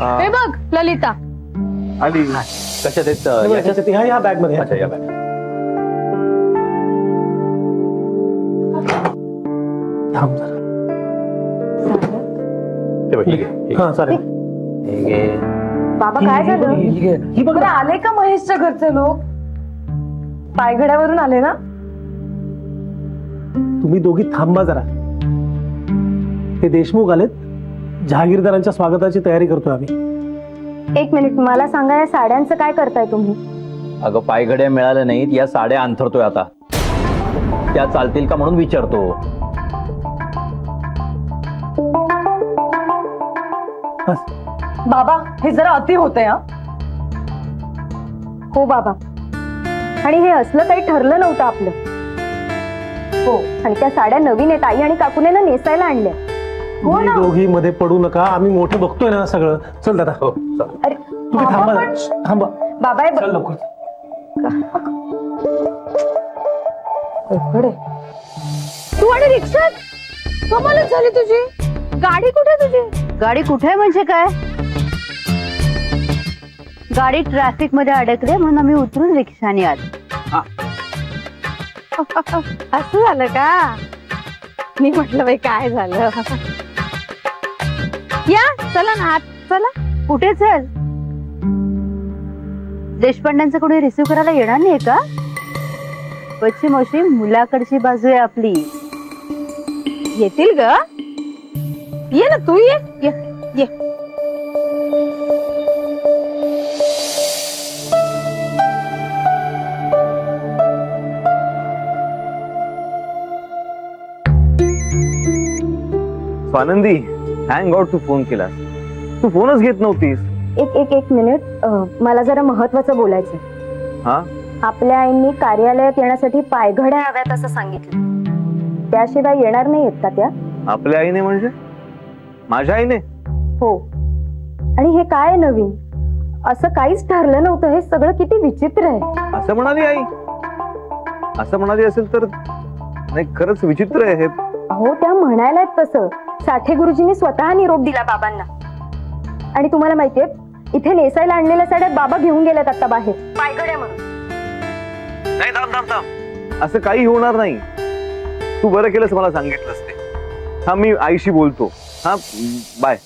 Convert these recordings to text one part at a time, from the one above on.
हे बघ ललिता आली. कशात आहेत? ह्या बॅग मध्ये. अच्छा या बॅग. थांब जरा. हा चालेल. बाबा काय झालं? ही बघ आले का महेशच्या घरचे लोक? पायघड्यावरून आले ना? तुम्ही दोघी थांबा जरा. हे देशमुख आलेत. जहागीरदारांच्या स्वागताची तयारी करतोय आम्ही. एक मिनिट, मला सांगा या साड्यांचं काय करताय तुम्ही? अगं पायघड्या मिळाल्या नाहीत, या साड्या अंथरतोय आता. त्या चालतील का म्हणून विचारतो. बाबा हे जरा अति होतंय. हो बाबा, आणि हे असलं काही ठरलं नव्हतं आपलं. हो, आणि त्या साड्या नवीन आहेत. आई आणि काकूने ना नेसायला आणल्या. हो ना. दोघी मध्ये पडू नका, आम्ही मोठं बघतोय ना सगळं. चल दादा. हो अरे तुम्ही थांबा थांबा. बाबा चल लवकर. तू आणि रिक्षात कमालच झाली तुझी. गाडी कुठे तुझी? गाडी कुठे म्हणजे काय? गाडी ट्रॅफिक मध्ये अडकले म्हणून आम्ही उतरून रिक्षाने आलो. असं झालं का? मी म्हटलं बाई काय झालं. या चला ना आत चला. कुठे चल? देशपांड्यांचं कोणी रिसिव्ह करायला येणार नाही का? पश्चिम अशी मुलाकडची बाजू आहे आपली. येतील ग. ये ना तू. ये ये ये. स्वानंदी, थँक गॉड तू फोन केलास. तू फोनच घेत नव्हतीस. एक मिनिट, मला जरा महत्वाचं बोलायचं. हा? आपल्या आईंनी कार्यालयात येण्यासाठी पायघड्या हव्यात असं सांगितलं. त्याशिवाय येणार नाही आहेत का त्या? आपल्या आईने म्हणजे? माझ्या आईने? हो. आणि हे काय नवीन? असं काहीच ठरलं नव्हतं. हे सगळं किती विचित्र आहे. असं म्हणाली आई? असं म्हणाली असेल तर नाही, खरंच विचित्र आहे हे. हो, त्या म्हणायला तसं. साठे गुरुजींनी स्वतः निरोप दिला बाबांना. आणि तुम्हाला माहितीये, इथे नेसायला आणलेल्या साड्या बाबा घेऊन गेल्यात आता बाहेर पायघड्या म्हणून. नाही, थांब थांब थांब. असं काही होणार नाही. तू बरं केलंस मला सांगितलंस ते. हा, मी आईशी बोलतो. हा, बाय.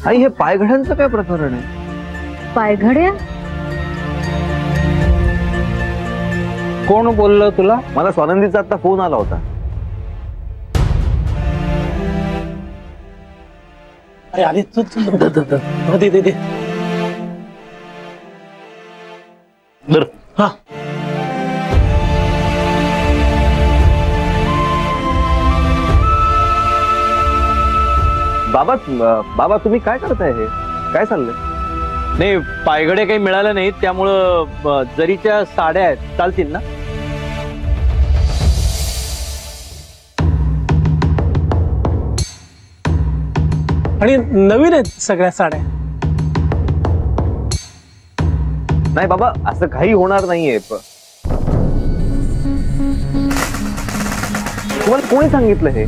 आई, हे पायघड्यांचं काय प्रकरण आहे? पायघड्या? कोण बोललं तुला? मला स्वानंदीचा आता फोन आला होता. अरे आले. दे दे दे. हा. बाबा बाबा तुम्ही काय करताय? हे काय चाललंय? नाही, पायघडे काही मिळाले नाहीत, त्यामुळं जरीच्या साड्या आहेत, चालतील ना? आणि नवीन आहेत सगळ्या साड्या. नाही बाबा, असं काही होणार नाहीये. तुम्हाला कोणी सांगितलं हे?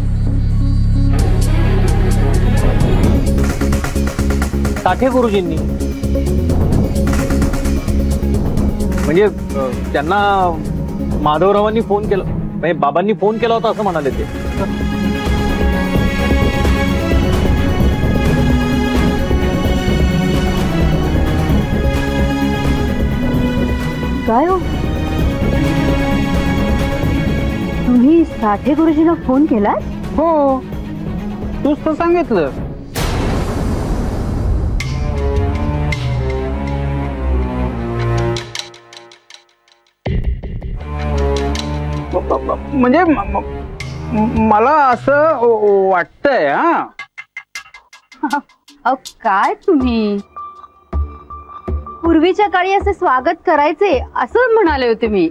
साठे गुरुजींनी. म्हणजे त्यांना माधवरावांनी फोन केला, म्हणजे बाबांनी फोन केला होता असं म्हणाले ते. काय हो, तुम्ही साठे गुरुजींना फोन केला? हो, तूच तर सांगितलं. म्हणजे मला असं वाटतंय. काय तुम्ही पूर्वीच्या काळी असे स्वागत करायचे असं म्हणाले होते मी.